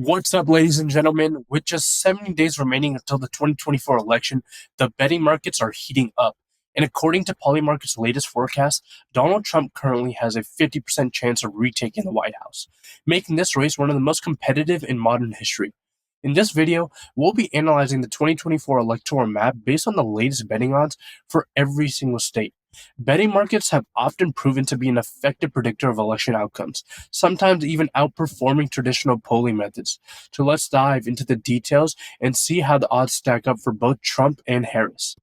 What's up, ladies and gentlemen? With just 70 days remaining until the 2024 election, the betting markets are heating up. And according to Polymarket's latest forecast, Donald Trump currently has a 50% chance of retaking the White House, making this race one of the most competitive in modern history. In this video, we'll be analyzing the 2024 electoral map based on the latest betting odds for every single state. Betting markets have often proven to be an effective predictor of election outcomes, sometimes even outperforming traditional polling methods. So let's dive into the details and see how the odds stack up for both Trump and Harris.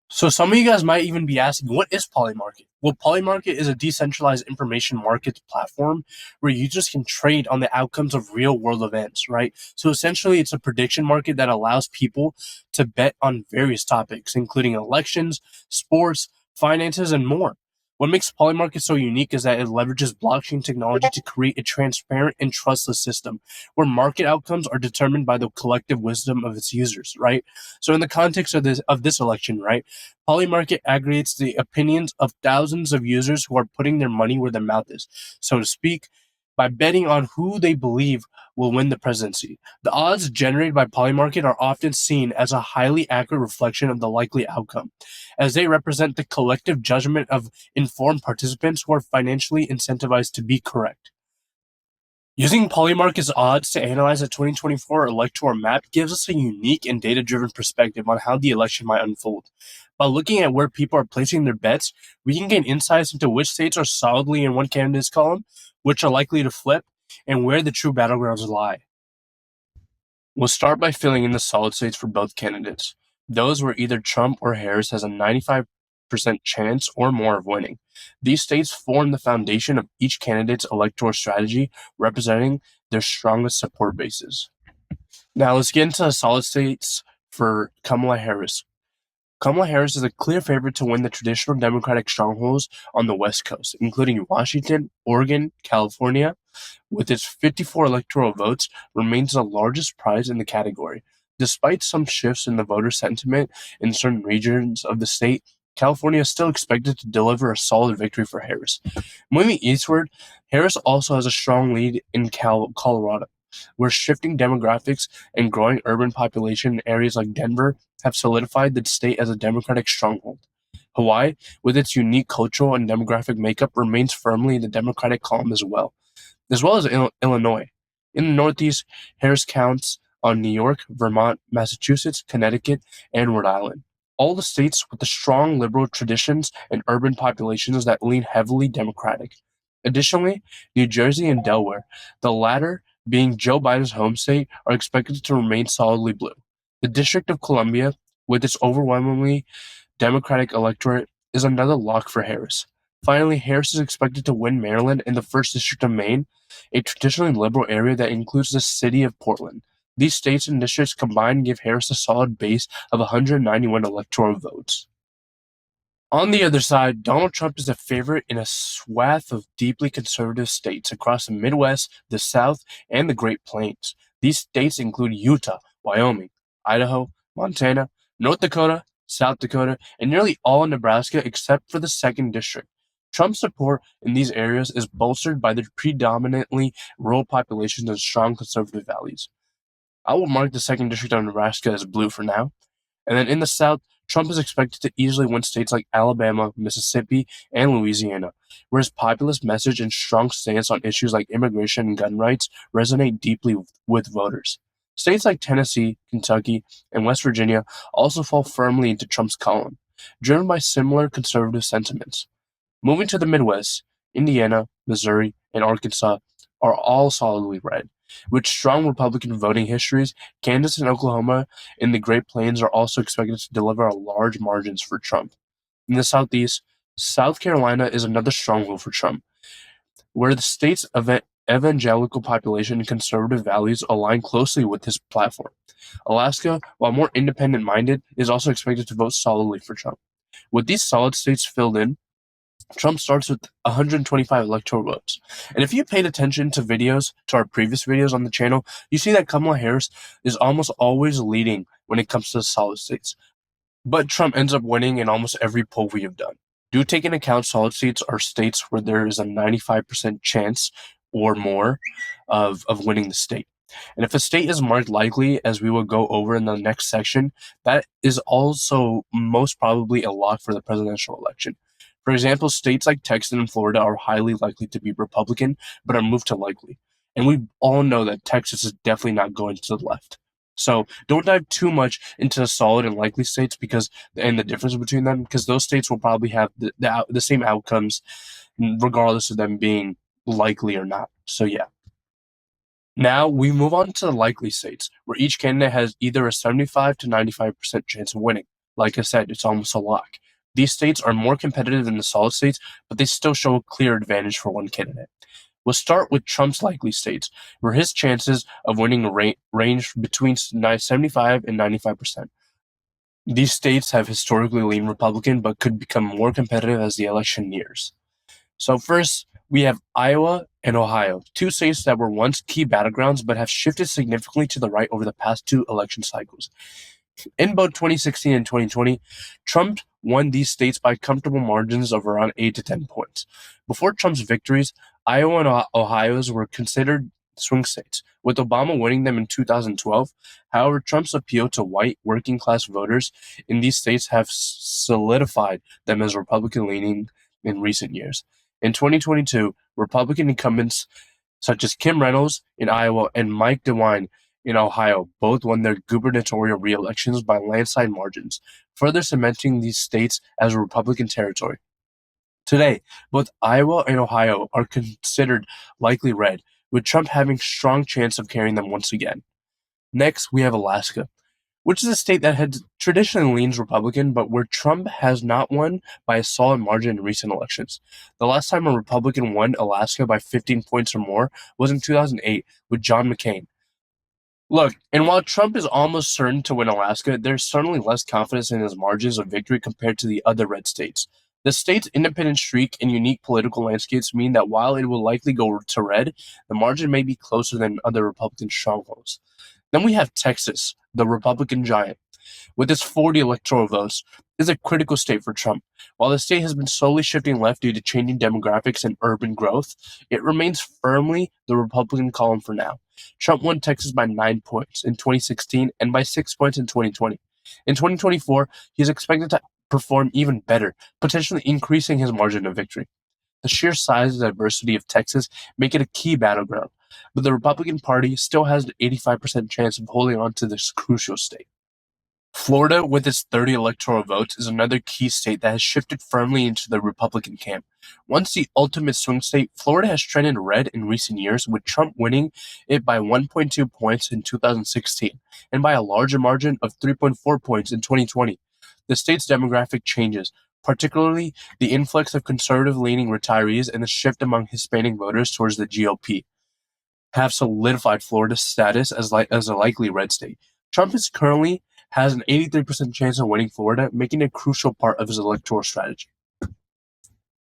So some of you guys might even be asking, what is Polymarket? Well, Polymarket is a decentralized information market platform where users can trade on the outcomes of real world events, right? So essentially it's a prediction market that allows people to bet on various topics, including elections, sports, finances, and more. What makes Polymarket so unique is that it leverages blockchain technology to create a transparent and trustless system where market outcomes are determined by the collective wisdom of its users, right? So in the context of this election, right, Polymarket aggregates the opinions of thousands of users who are putting their money where their mouth is, so to speak, by betting on who they believe will win the presidency. The odds generated by Polymarket are often seen as a highly accurate reflection of the likely outcome, as they represent the collective judgment of informed participants who are financially incentivized to be correct. Using Polymarket's odds to analyze the 2024 electoral map gives us a unique and data-driven perspective on how the election might unfold. By looking at where people are placing their bets, we can gain insights into which states are solidly in one candidate's column, which are likely to flip, and where the true battlegrounds lie. We'll start by filling in the solid states for both candidates, those where either Trump or Harris has a 95% chance or more of winning. These states form the foundation of each candidate's electoral strategy, representing their strongest support bases. Now let's get into the solid states for Kamala Harris. Kamala Harris is a clear favorite to win the traditional Democratic strongholds on the West Coast, including Washington, Oregon, California. With its 54 electoral votes, remains the largest prize in the category. Despite some shifts in the voter sentiment in certain regions of the state, California is still expected to deliver a solid victory for Harris. Moving eastward, Harris also has a strong lead in Colorado, where shifting demographics and growing urban population in areas like Denver have solidified the state as a Democratic stronghold. Hawaii, with its unique cultural and demographic makeup, remains firmly in the Democratic column as well as Illinois. In the Northeast, Harris counts on New York, Vermont, Massachusetts, Connecticut, and Rhode Island, all the states with the strong liberal traditions and urban populations that lean heavily Democratic. Additionally, New Jersey and Delaware, the latter being Joe Biden's home state, are expected to remain solidly blue. The District of Columbia, with its overwhelmingly Democratic electorate, is another lock for Harris. Finally, Harris is expected to win Maryland and the 1st District of Maine, a traditionally liberal area that includes the city of Portland. These states and districts combined give Harris a solid base of 191 electoral votes. On the other side, Donald Trump is a favorite in a swath of deeply conservative states across the Midwest, the South, and the Great Plains. These states include Utah, Wyoming, Idaho, Montana, North Dakota, South Dakota, and nearly all of Nebraska except for the 2nd District. Trump's support in these areas is bolstered by their predominantly rural populations and strong conservative values. I will mark the 2nd District of Nebraska as blue for now. And then in the South, Trump is expected to easily win states like Alabama, Mississippi, and Louisiana, where his populist message and strong stance on issues like immigration and gun rights resonate deeply with voters. States like Tennessee, Kentucky, and West Virginia also fall firmly into Trump's column, driven by similar conservative sentiments. Moving to the Midwest, Indiana, Missouri, and Arkansas are all solidly red. With strong Republican voting histories, Kansas and Oklahoma in the Great Plains are also expected to deliver large margins for Trump. In the Southeast, South Carolina is another stronghold for Trump, where the state's evangelical population and conservative values align closely with his platform. Alaska, while more independent-minded, is also expected to vote solidly for Trump. With these solid states filled in, Trump starts with 125 electoral votes. And if you paid attention to our previous videos on the channel, you see that Kamala Harris is almost always leading when it comes to the solid states. But Trump ends up winning in almost every poll we have done. Do take into account solid states are states where there is a 95% chance or more of winning the state. And if a state is marked likely, as we will go over in the next section, that is also most probably a lock for the presidential election. For example, states like Texas and Florida are highly likely to be Republican, but are moved to likely. And we all know that Texas is definitely not going to the left. So don't dive too much into the solid and likely states and the difference between them, because those states will probably have the same outcomes regardless of them being likely or not. So yeah. Now we move on to the likely states, where each candidate has either a 75 to 95% chance of winning. Like I said, it's almost a lock. These states are more competitive than the solid states, but they still show a clear advantage for one candidate. We'll start with Trump's likely states, where his chances of winning range between 75 and 95%. These states have historically leaned Republican, but could become more competitive as the election nears. So first, we have Iowa and Ohio, two states that were once key battlegrounds but have shifted significantly to the right over the past two election cycles. In both 2016 and 2020, Trump won these states by comfortable margins of around 8 to 10 points. Before Trump's victories, Iowa and Ohio's were considered swing states, with Obama winning them in 2012. However, Trump's appeal to white working-class voters in these states have solidified them as Republican-leaning in recent years. In 2022, Republican incumbents such as Kim Reynolds in Iowa and Mike DeWine in Ohio both won their gubernatorial re-elections by landslide margins, further cementing these states as Republican territory. Today, both Iowa and Ohio are considered likely red, with Trump having strong chance of carrying them once again. Next, we have Alaska, which is a state that had traditionally leans Republican, but where Trump has not won by a solid margin in recent elections. The last time a Republican won Alaska by 15 points or more was in 2008 with John McCain. Look, and while Trump is almost certain to win Alaska, there's certainly less confidence in his margins of victory compared to the other red states. The state's independent streak and unique political landscapes mean that while it will likely go to red, the margin may be closer than other Republican strongholds. Then we have Texas, the Republican giant. With its 40 electoral votes, is a critical state for Trump. While the state has been slowly shifting left due to changing demographics and urban growth, it remains firmly the Republican column for now. Trump won Texas by 9 points in 2016 and by 6 points in 2020. In 2024, he is expected to perform even better, potentially increasing his margin of victory. The sheer size and diversity of Texas make it a key battleground, but the Republican Party still has an 85% chance of holding on to this crucial state. Florida, with its 30 electoral votes, is another key state that has shifted firmly into the Republican camp. Once the ultimate swing state, Florida has trended red in recent years, with Trump winning it by 1.2 points in 2016 and by a larger margin of 3.4 points in 2020. The state's demographic changes, particularly the influx of conservative-leaning retirees and the shift among Hispanic voters towards the GOP, have solidified Florida's status as a likely red state. Trump is currently has an 83% chance of winning Florida, making it a crucial part of his electoral strategy.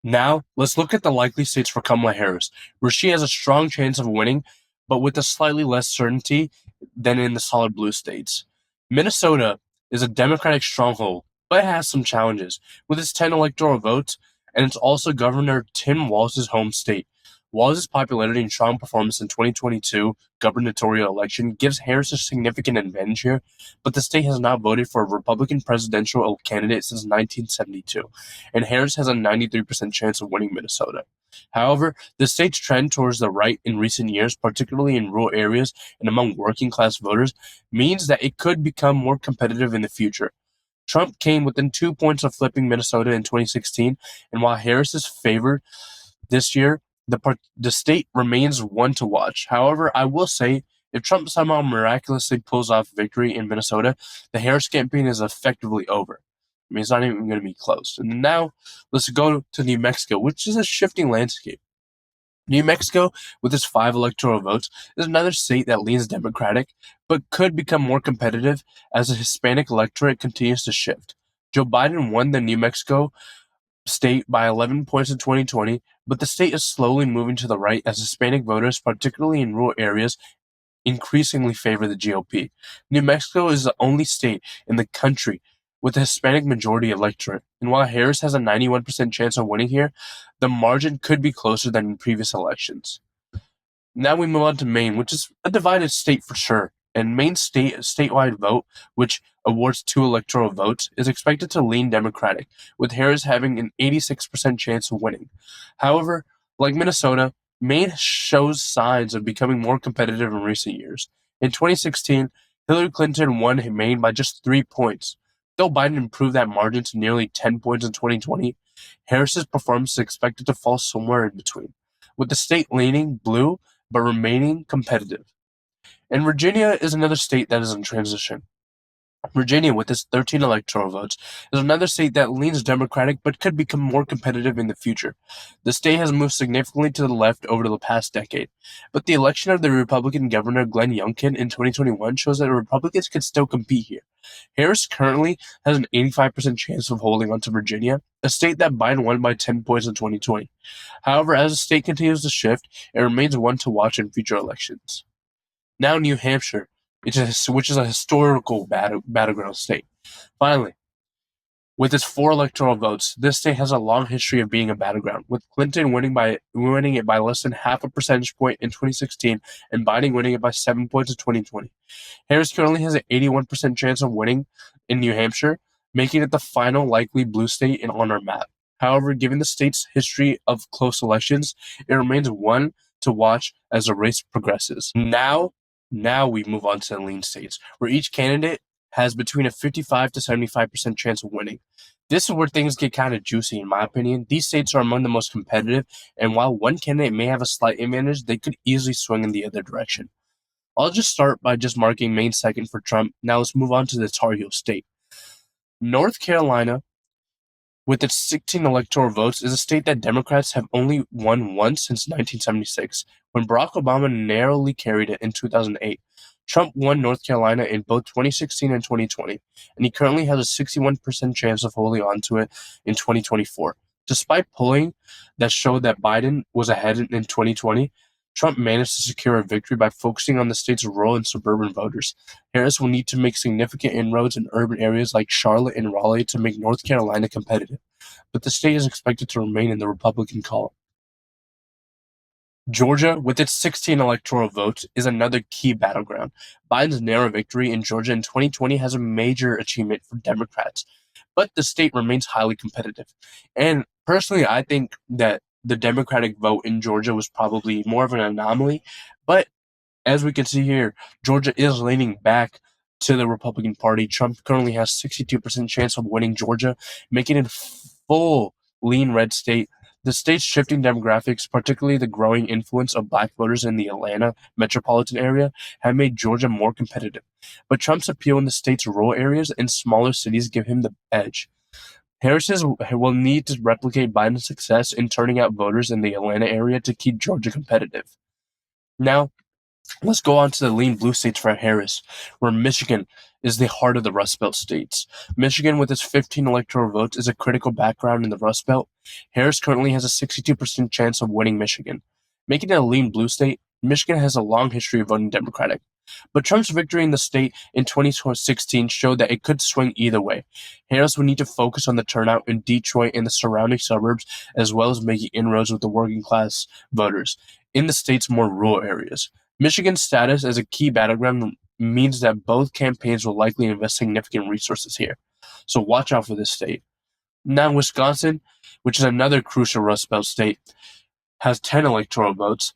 Now, let's look at the likely states for Kamala Harris, where she has a strong chance of winning, but with a slightly less certainty than in the solid blue states. Minnesota is a Democratic stronghold, but it has some challenges. With its 10 electoral votes, and it's also Governor Tim Walz's home state. Walz's popularity and strong performance in 2022 gubernatorial election gives Harris a significant advantage here, but the state has not voted for a Republican presidential candidate since 1972, and Harris has a 93% chance of winning Minnesota. However, the state's trend towards the right in recent years, particularly in rural areas and among working-class voters, means that it could become more competitive in the future. Trump came within 2 points of flipping Minnesota in 2016, and while Harris is favored this year, the state remains one to watch. However, I will say, if Trump somehow miraculously pulls off victory in Minnesota, the Harris campaign is effectively over. I mean, it's not even going to be close. And now, let's go to New Mexico, which is a shifting landscape. New Mexico, with its 5 electoral votes, is another state that leans Democratic, but could become more competitive as the Hispanic electorate continues to shift. Joe Biden won the New Mexico state by 11 points in 2020, but the state is slowly moving to the right as Hispanic voters, particularly in rural areas, increasingly favor the GOP. New Mexico is the only state in the country with a Hispanic majority electorate, and while Harris has a 91% chance of winning here, the margin could be closer than in previous elections. Now we move on to Maine, which is a divided state for sure. And Maine's statewide vote, which awards 2 electoral votes, is expected to lean Democratic, with Harris having an 86% chance of winning. However, like Minnesota, Maine shows signs of becoming more competitive in recent years. In 2016, Hillary Clinton won Maine by just 3 points. Though Biden improved that margin to nearly 10 points in 2020, Harris's performance is expected to fall somewhere in between, with the state leaning blue but remaining competitive. And Virginia is another state that is in transition. Virginia, with its 13 electoral votes, is another state that leans Democratic but could become more competitive in the future. The state has moved significantly to the left over the past decade, but the election of the Republican Governor Glenn Youngkin in 2021 shows that Republicans can still compete here. Harris currently has an 85% chance of holding onto Virginia, a state that Biden won by 10 points in 2020. However, as the state continues to shift, it remains one to watch in future elections. Now New Hampshire, which is a historical battleground state. Finally, with its 4 electoral votes, this state has a long history of being a battleground, with Clinton winning it by less than half a percentage point in 2016 and Biden winning it by 7 points in 2020. Harris currently has an 81% chance of winning in New Hampshire, making it the final likely blue state on our map. However, given the state's history of close elections, it remains one to watch as the race progresses. Now we move on to the lean states, where each candidate has between a 55 to 75% chance of winning. This is where things get kind of juicy, in my opinion. These states are among the most competitive, and while one candidate may have a slight advantage, they could easily swing in the other direction. I'll just start by just marking Maine second for Trump. Now let's move on to the Tar Heel state. North Carolina, with its 16 electoral votes, is a state that Democrats have only won once since 1976, when Barack Obama narrowly carried it in 2008. Trump won North Carolina in both 2016 and 2020, and he currently has a 61% chance of holding on to it in 2024. Despite polling that showed that Biden was ahead in 2020, Trump managed to secure a victory by focusing on the state's rural and suburban voters. Harris will need to make significant inroads in urban areas like Charlotte and Raleigh to make North Carolina competitive, but the state is expected to remain in the Republican column. Georgia, with its 16 electoral votes, is another key battleground. Biden's narrow victory in Georgia in 2020 has a major achievement for Democrats, but the state remains highly competitive. And personally, I think that the Democratic vote in Georgia was probably more of an anomaly, but as we can see here, Georgia is leaning back to the Republican Party. Trump currently has 62% chance of winning Georgia, making it a full lean red state. The state's shifting demographics, particularly the growing influence of black voters in the Atlanta metropolitan area, have made Georgia more competitive. But Trump's appeal in the state's rural areas and smaller cities give him the edge. Harris will need to replicate Biden's success in turning out voters in the Atlanta area to keep Georgia competitive. Now, let's go on to the lean blue states for Harris, where Michigan is the heart of the Rust Belt states. Michigan, with its 15 electoral votes, is a critical background in the Rust Belt. Harris currently has a 62% chance of winning Michigan. Making it a lean blue state, Michigan has a long history of voting Democratic. But Trump's victory in the state in 2016 showed that it could swing either way. Harris would need to focus on the turnout in Detroit and the surrounding suburbs, as well as making inroads with the working class voters in the state's more rural areas. Michigan's status as a key battleground means that both campaigns will likely invest significant resources here. So watch out for this state. Now, Wisconsin, which is another crucial Rust Belt state, has 10 electoral votes,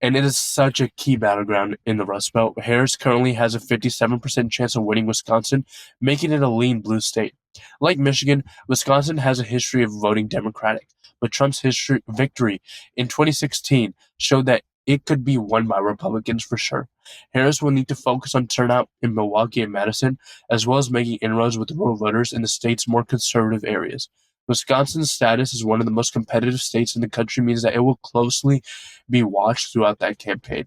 and it is such a key battleground in the Rust Belt. Harris currently has a 57% chance of winning Wisconsin, making it a lean blue state. Like Michigan, Wisconsin has a history of voting Democratic, but Trump's victory in 2016 showed that it could be won by Republicans for sure. Harris will need to focus on turnout in Milwaukee and Madison, as well as making inroads with rural voters in the state's more conservative areas. Wisconsin's status as one of the most competitive states in the country means that it will closely be watched throughout that campaign.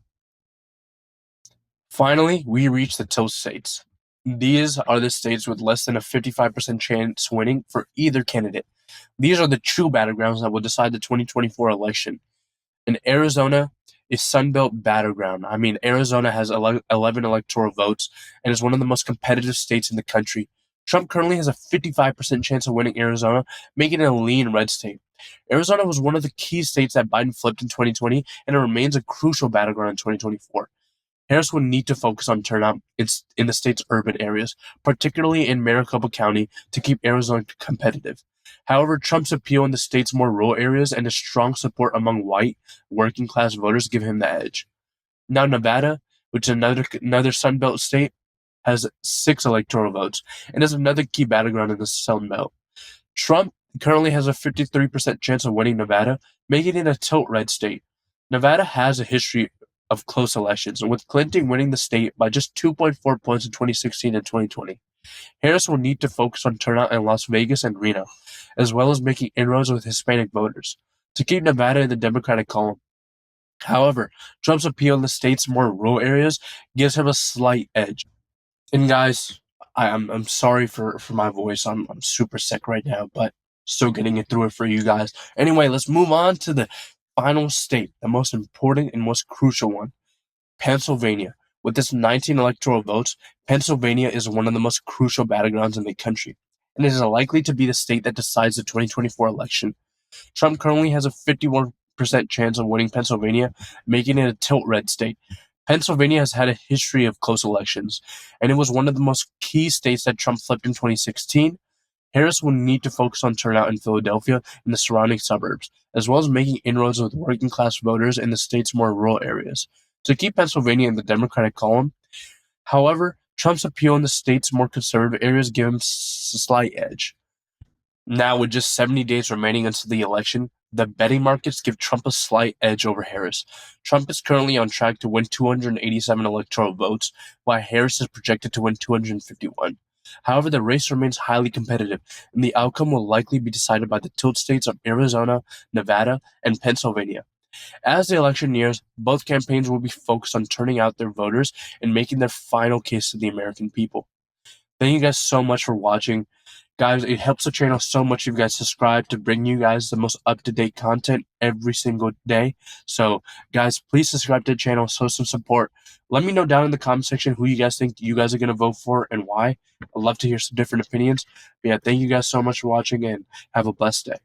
Finally, we reach the tilt states. These are the states with less than a 55% chance winning for either candidate. These are the true battlegrounds that will decide the 2024 election. In Arizona is Sunbelt battleground. I mean, Arizona has 11 electoral votes and is one of the most competitive states in the country. Trump currently has a 55% chance of winning Arizona, making it a lean red state. Arizona was one of the key states that Biden flipped in 2020, and it remains a crucial battleground in 2024. Harris would need to focus on turnout in the state's urban areas, particularly in Maricopa County, to keep Arizona competitive. However, Trump's appeal in the state's more rural areas and his strong support among white, working class voters give him the edge. Now, Nevada, which is another Sun Belt state, has 6 electoral votes and is another key battleground in the Sun Belt. Trump currently has a 53% chance of winning Nevada, making it a tilt red state. Nevada has a history of close elections, with Clinton winning the state by just 2.4 points in 2016 and 2020. Harris will need to focus on turnout in Las Vegas and Reno, as well as making inroads with Hispanic voters, to keep Nevada in the Democratic column. However, Trump's appeal in the state's more rural areas gives him a slight edge. And guys, I'm sorry for my voice. I'm super sick right now, but still getting it through it for you guys. Anyway, let's move on to the final state, the most important and most crucial one, Pennsylvania. With its 19 electoral votes, Pennsylvania is one of the most crucial battlegrounds in the country, and it is likely to be the state that decides the 2024 election. Trump currently has a 51% chance of winning Pennsylvania, making it a tilt red state. Pennsylvania has had a history of close elections, and it was one of the most key states that Trump flipped in 2016. Harris will need to focus on turnout in Philadelphia and the surrounding suburbs, as well as making inroads with working class voters in the state's more rural areas, to keep Pennsylvania in the Democratic column. However, Trump's appeal in the state's more conservative areas give him a slight edge. Now, with just 70 days remaining until the election, the betting markets give Trump a slight edge over Harris. Trump is currently on track to win 287 electoral votes, while Harris is projected to win 251. However, the race remains highly competitive, and the outcome will likely be decided by the tilt states of Arizona, Nevada, and Pennsylvania. As the election nears, both campaigns will be focused on turning out their voters and making their final case to the American people. Thank you guys so much for watching. Guys, it helps the channel so much if you guys subscribe to bring you guys the most up-to-date content every single day. So, guys, please subscribe to the channel, show some support. Let me know down in the comment section who you guys think you guys are going to vote for and why. I'd love to hear some different opinions. But yeah, thank you guys so much for watching, and have a blessed day.